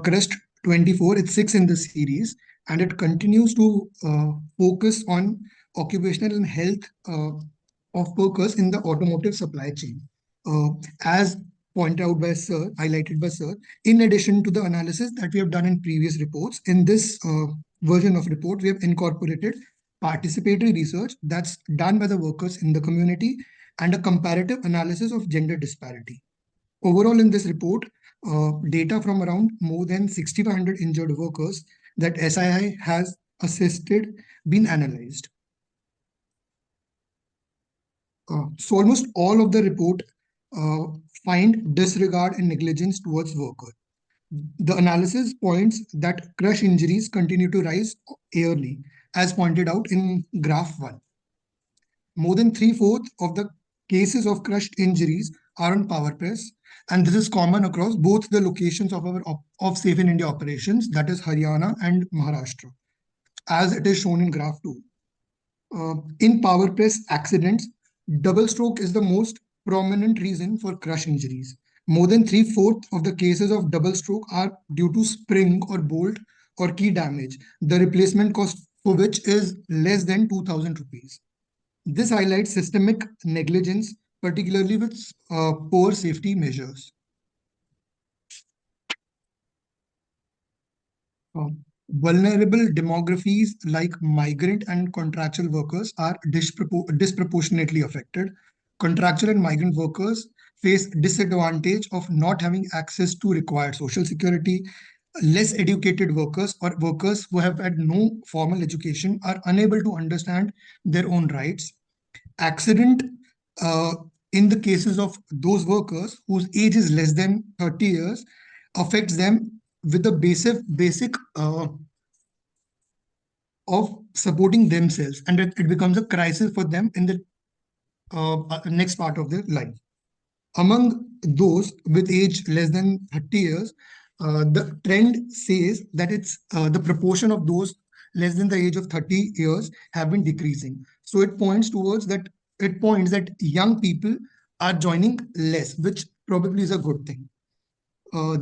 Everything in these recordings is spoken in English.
Crest 24, it's six in the series, and it continues to focus on occupational and health of workers in the automotive supply chain. As pointed out by Sir, highlighted by Sir, in addition to the analysis that we have done in previous reports, in this version of report, we have incorporated participatory research that's done by the workers in the community and a comparative analysis of gender disparity. Overall, in this report, data from around more than 6,500 injured workers that SII has assisted been analyzed. So almost all of the report find disregard and negligence towards worker. The analysis points that crush injuries continue to rise yearly, as pointed out in graph 1. More than 3/4 of the cases of crushed injuries are on power press, and this is common across both the locations of our of Safe in India operations, that is Haryana and Maharashtra, as it is shown in graph 2. In power press accidents, double stroke is the most prominent reason for crush injuries. More than 3/4 of the cases of double stroke are due to spring or bolt or key damage, the replacement cost for which is less than 2,000 rupees. This highlights systemic negligence, particularly with poor safety measures. Vulnerable demographies like migrant and contractual workers are disproportionately affected. Contractual and migrant workers face disadvantage of not having access to required social security. Less educated workers or workers who have had no formal education are unable to understand their own rights. Accident in the cases of those workers whose age is less than 30 years affects them with the basic of supporting themselves, and it becomes a crisis for them in the next part of their life. Among those with age less than 30 years, the trend says that it's the proportion of those less than the age of 30 years have been decreasing. So it points that young people are joining less, which probably is a good thing.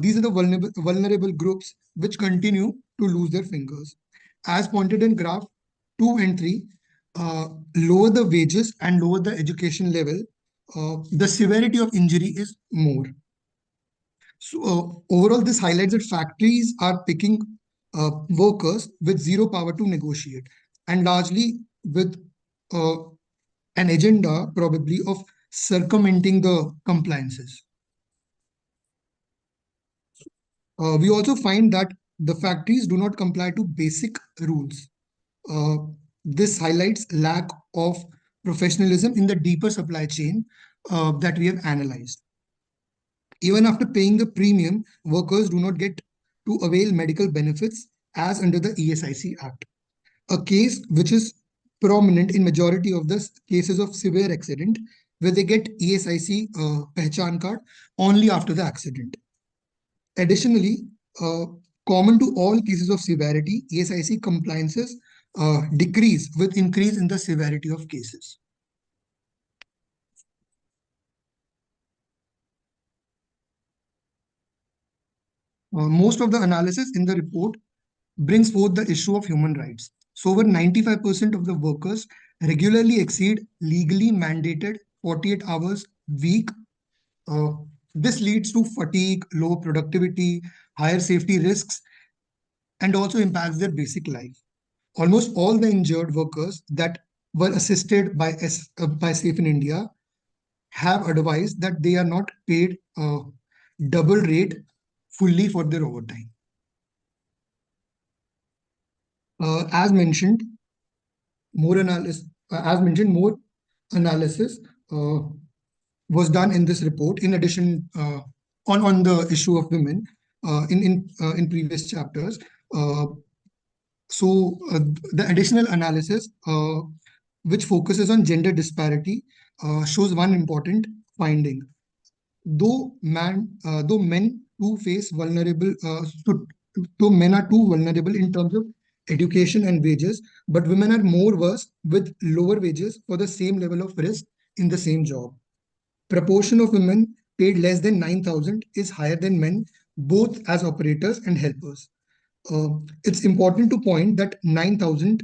These are the vulnerable groups which continue to lose their fingers. As pointed in graph 2 and 3, lower the wages and lower the education level, the severity of injury is more. So overall, this highlights that factories are picking workers with zero power to negotiate, and largely with an agenda probably of circumventing the compliances. We also find that the factories do not comply to basic rules. This highlights lack of professionalism in the deeper supply chain that we have analyzed. Even after paying the premium, workers do not get to avail medical benefits as under the ESIC Act, a case which is prominent in majority of the cases of severe accident, where they get ESIC Pehchan card only after the accident. Additionally, common to all cases of severity, ESIC compliances decrease with increase in the severity of cases. Most of the analysis in the report brings forth the issue of human rights. So over 95% of the workers regularly exceed legally mandated 48 hours week. This leads to fatigue, low productivity, higher safety risks, and also impacts their basic life. Almost all the injured workers that were assisted by Safe in India have advised that they are not paid double rate fully for their overtime. As mentioned, more analysis was done in this report. In addition, on the issue of women in previous chapters. The additional analysis, which focuses on gender disparity, shows one important finding. Though men too face vulnerable, though men are too vulnerable in terms of education and wages, but women are more worse with lower wages for the same level of risk in the same job. Proportion of women paid less than 9,000 is higher than men both as operators and helpers. It's important to point that 9,000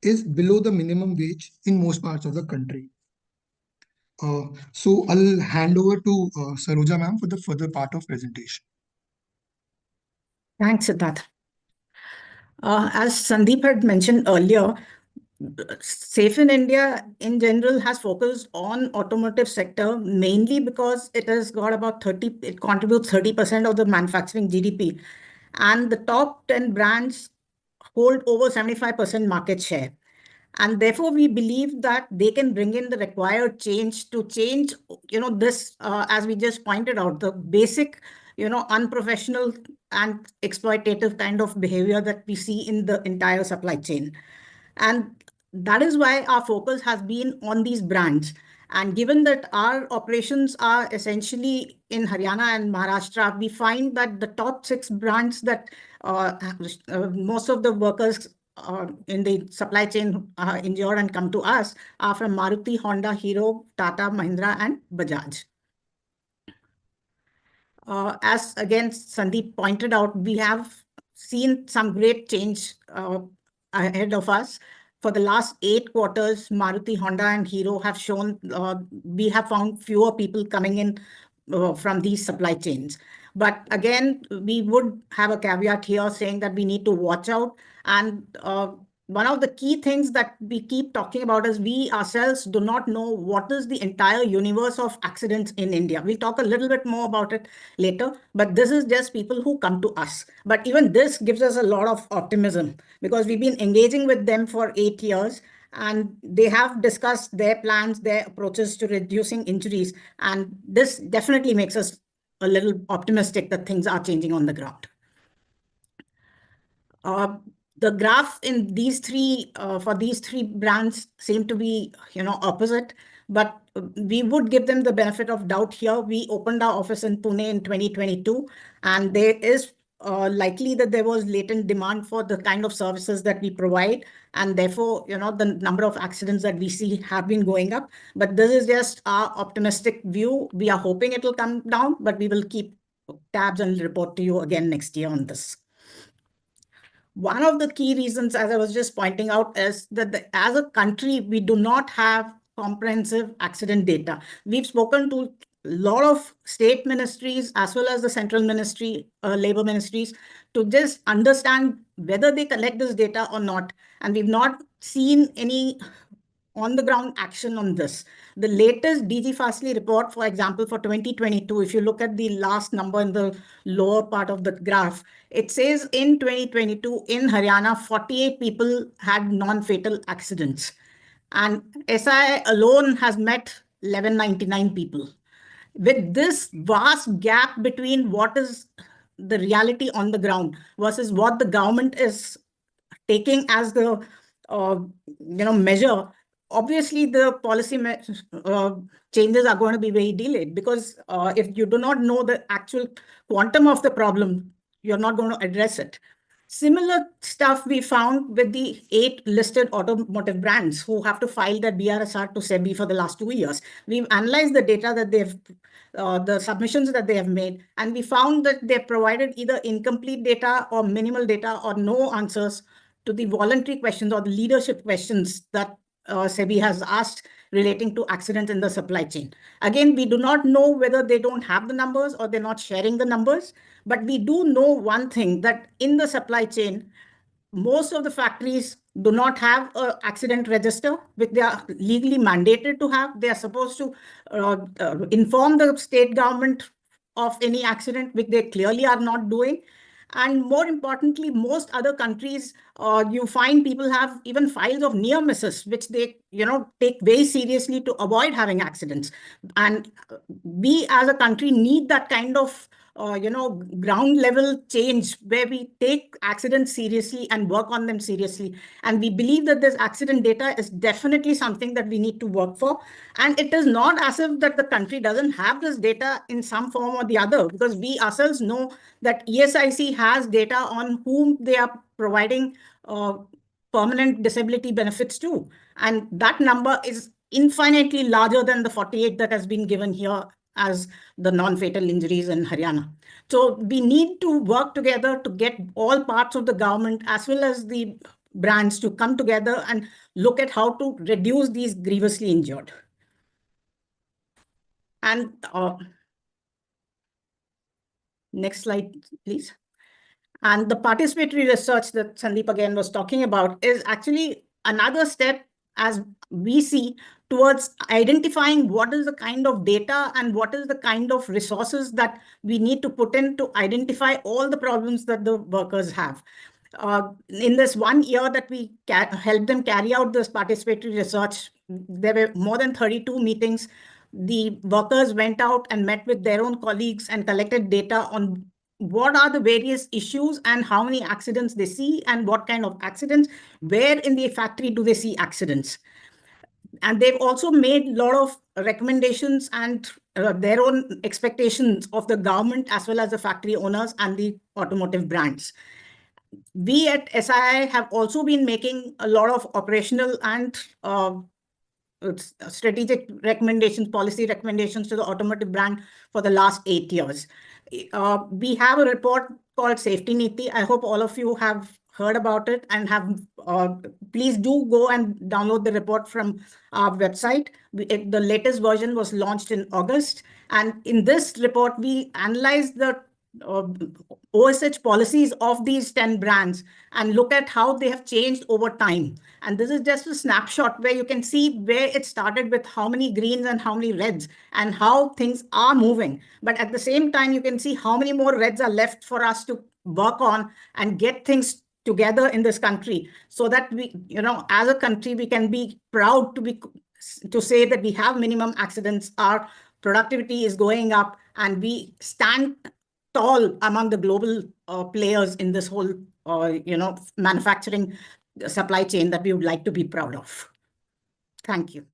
is below the minimum wage in most parts of the country. So I'll hand over to Saroja ma'am for the further part of presentation. Thanks, Siddharth. As Sandeep had mentioned earlier, Safe in India in general has focused on automotive sector mainly because it has got about 30, it contributes 30% of the manufacturing GDP. And the top 10 brands hold over 75% market share. And therefore, we believe that they can bring in the required change to change, this, as we just pointed out, the basic, unprofessional and exploitative kind of behavior that we see in the entire supply chain. And that is why our focus has been on these brands. And given that our operations are essentially in Haryana and Maharashtra, we find that the top 6 brands that most of the workers in the supply chain endure and come to us are from Maruti, Honda, Hero, Tata, Mahindra, and Bajaj. As again Sandeep pointed out, we have seen some great change ahead of us. For the last 8 quarters, Maruti, Honda, and Hero have shown we have found fewer people coming in from these supply chains. But again, we would have a caveat here saying that we need to watch out. And one of the key things that we keep talking about is we ourselves do not know what is the entire universe of accidents in India. We'll talk a little bit more about it later, but this is just people who come to us. But even this gives us a lot of optimism because we've been engaging with them for 8 years and they have discussed their plans, their approaches to reducing injuries. And this definitely makes us a little optimistic that things are changing on the ground. The graph in these three for these 3 brands seem to be opposite, but we would give them the benefit of doubt here. We opened our office in Pune in 2022, and there is likely that there was latent demand for the kind of services that we provide, and therefore the number of accidents that we see have been going up. But this is just our optimistic view. We are hoping it will come down, but we will keep tabs and report to you again next year on this. One of the key reasons, as I was just pointing out, is that as a country, we do not have comprehensive accident data. We've spoken to a lot of state ministries as well as the central ministry, labor ministries, to just understand whether they collect this data or not. And we've not seen any on-the-ground action on this. The latest DG Fastly report, for example, for 2022, if you look at the last number in the lower part of the graph, it says in 2022, in Haryana, 48 people had non-fatal accidents. And SI alone has met 1199 people. With this vast gap between what is the reality on the ground versus what the government is taking as the measure, obviously the policy changes are going to be very delayed because if you do not know the actual quantum of the problem, you're not going to address it. Similar stuff we found with the 8 listed automotive brands who have to file their BRSR to SEBI for the last 2 years. We've analyzed the data that they've, the submissions that they have made, and we found that they've provided either incomplete data or minimal data or no answers to the voluntary questions or the leadership questions that SEBI has asked relating to accidents in the supply chain. Again, we do not know whether they don't have the numbers or they're not sharing the numbers, but we do know one thing, that in the supply chain, most of the factories do not have an accident register, which they are legally mandated to have. They are supposed to inform the state government of any accident, which they clearly are not doing. And more importantly, most other countries, you find people have even files of near misses, which they take very seriously to avoid having accidents. And we as a country need that kind of ground level change where we take accidents seriously and work on them seriously. And we believe that this accident data is definitely something that we need to work for. And it is not as if that the country doesn't have this data in some form or the other, because we ourselves know that ESIC has data on whom they are providing permanent disability benefits to. And that number is infinitely larger than the 48 that has been given here as the non-fatal injuries in Haryana. So we need to work together to get all parts of the government as well as the brands to come together and look at how to reduce these grievously injured. And next slide, please. And the participatory research that Sandeep again was talking about is actually another step, as we see, towards identifying what is the kind of data and what is the kind of resources that we need to put in to identify all the problems that the workers have. In this 1 year that we helped them carry out this participatory research, there were more than 32 meetings. The workers went out and met with their own colleagues and collected data on what are the various issues and how many accidents they see and what kind of accidents, where in the factory do they see accidents. And they've also made a lot of recommendations and their own expectations of the government as well as the factory owners and the automotive brands. We at SII have also been making a lot of operational and strategic recommendations, policy recommendations to the automotive brand for the last 8 years. We have a report called Safety Niti. I hope all of you have heard about it and have, please do go and download the report from our website. The latest version was launched in August. And in this report, we analyzed the OSH policies of these 10 brands and look at how they have changed over time. And this is just a snapshot where you can see where it started with how many greens and how many reds and how things are moving. But at the same time, you can see how many more reds are left for us to work on and get things together in this country so that we, as a country, we can be proud to say that we have minimum accidents, our productivity is going up, and we stand tall among the global players in this whole, manufacturing supply chain that we would like to be proud of. Thank you.